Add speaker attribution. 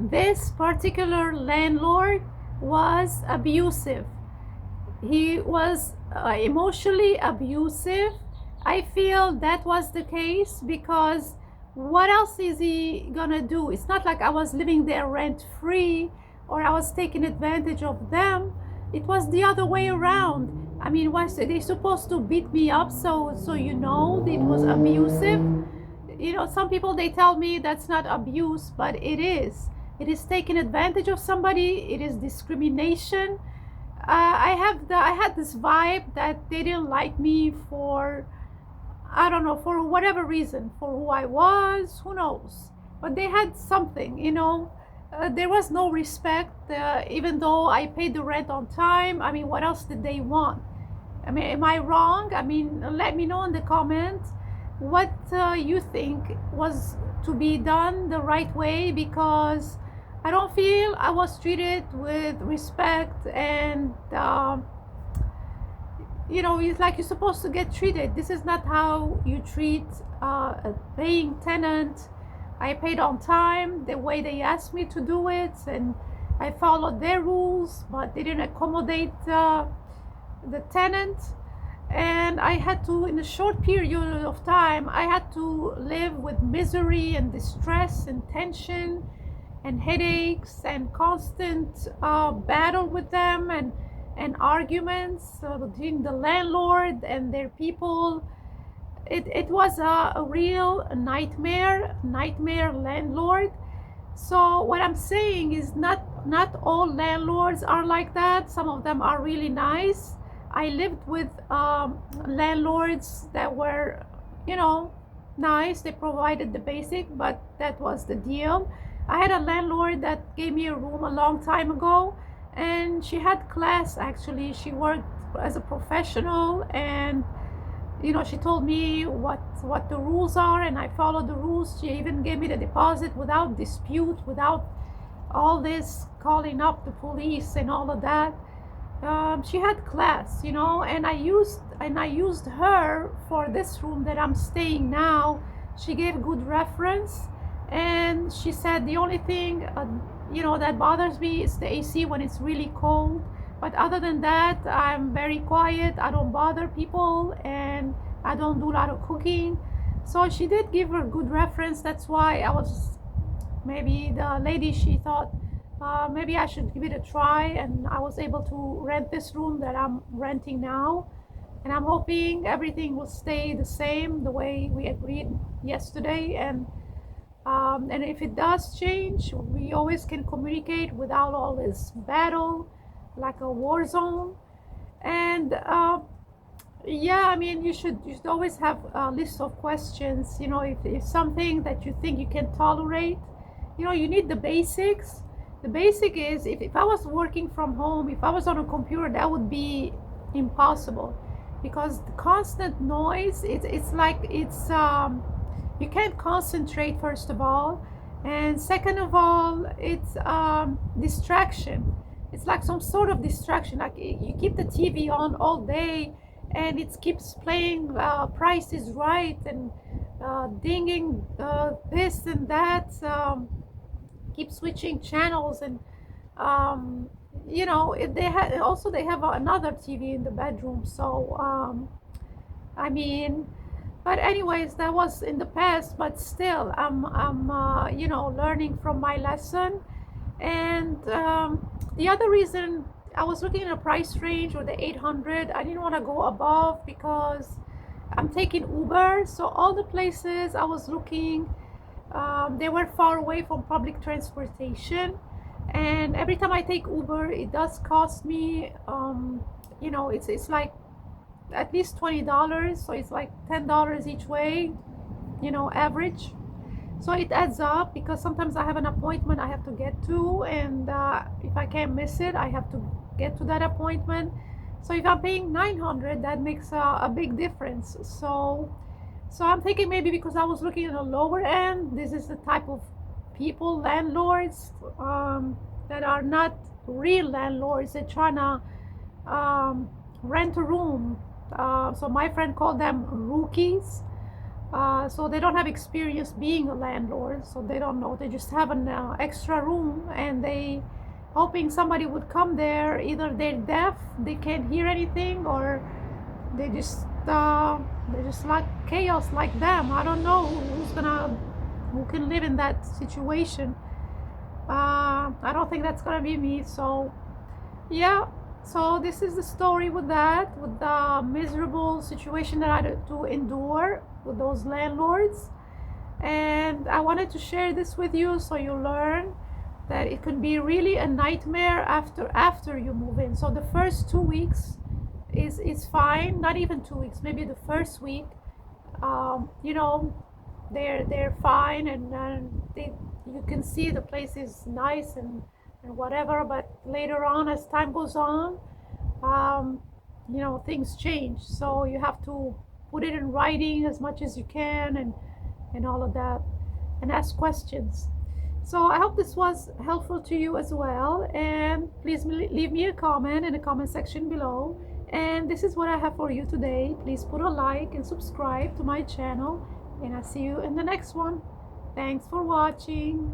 Speaker 1: This particular landlord was abusive. He was emotionally abusive. I feel that was the case because what else is he gonna do? It's not like I was living there rent free or I was taking advantage of them. It was the other way around. I mean, was they supposed to beat me up so you know it was abusive? You know, some people they tell me that's not abuse, but it is. It is taking advantage of somebody. It is discrimination. I had this vibe that they didn't like me for, I don't know, for whatever reason, for who I was, who knows, but they had something, you know. There was no respect, even though I paid the rent on time. I mean, what else did they want? I mean, am I wrong? I mean, let me know in the comments what you think was to be done the right way, because I don't feel I was treated with respect and you know, it's like you're supposed to get treated. This is not how you treat a paying tenant. I paid on time the way they asked me to do it, and I followed their rules, but they didn't accommodate the tenant. And I had to, in a short period of time, I had to live with misery and distress and tension and headaches and constant battle with them and arguments between the landlord and their people. It was a real nightmare landlord. So what I'm saying is not all landlords are like that. Some of them are really nice. I lived with landlords that were, you know, nice. They provided the basic, but that was the deal. I had a landlord that gave me a room a long time ago, and she had class actually. She worked as a professional, and you know, she told me what the rules are, and I followed the rules. She even gave me the deposit without dispute, without all this calling up the police and all of that. She had class, you know, and I used her for this room that I'm staying now. She gave good reference, and she said the only thing you know, that bothers me is the AC when it's really cold. But other than that, I'm very quiet. I don't bother people, and I don't do a lot of cooking. So she did give her good reference. That's why I was, maybe the lady, she thought maybe I should give it a try, and I was able to rent this room that I'm renting now. And I'm hoping everything will stay the same the way we agreed yesterday. And if it does change, we always can communicate without all this battle like a war zone. And yeah, I mean, you should always have a list of questions. You know, if something that you think you can tolerate, you know, you need the basics. The basic is, if I was working from home, if I was on a computer, that would be impossible, because the constant noise, it's like it's you can't concentrate, first of all, and second of all, it's distraction. It's like some sort of distraction. Like you keep the TV on all day, and it keeps playing Price is Right, and dinging this and that. Keep switching channels, and you know, if they had also, they have another TV in the bedroom. So I mean, but anyways, that was in the past. But still, I'm you know, learning from my lesson. And the other reason I was looking at a price range with the 800, I didn't want to go above because I'm taking Uber. So all the places I was looking, they were far away from public transportation, and every time I take Uber, it does cost me, you know, it's like at least $20, so it's like $10 each way, you know, average. So it adds up, because sometimes I have an appointment I have to get to, and if I can't miss it, I have to get to that appointment. So if I'm paying 900, that makes a big difference. So I'm thinking maybe because I was looking at the lower end, this is the type of people, landlords, that are not real landlords. They're trying to rent a room. So my friend called them rookies. So they don't have experience being a landlord, so they don't know. They just have an extra room, and they hoping somebody would come there. Either they're deaf, they can't hear anything, or they just they're just like chaos like them. I don't know who can live in that situation. I don't think that's gonna be me. So yeah, so this is the story with that, with the miserable situation that I had to endure with those landlords. And I wanted to share this with you so you learn that it can be really a nightmare after you move in. So the first 2 weeks is fine, not even 2 weeks, maybe the first week. You know, they're fine, and they, you can see the place is nice and whatever. But later on, as time goes on, um, you know, things change. So you have to put it in writing as much as you can, and all of that, and ask questions. So I hope this was helpful to you as well, and please leave me a comment in the comment section below. And this is what I have for you today. Please put a like and subscribe to my channel, and I'll see you in the next one. Thanks for watching.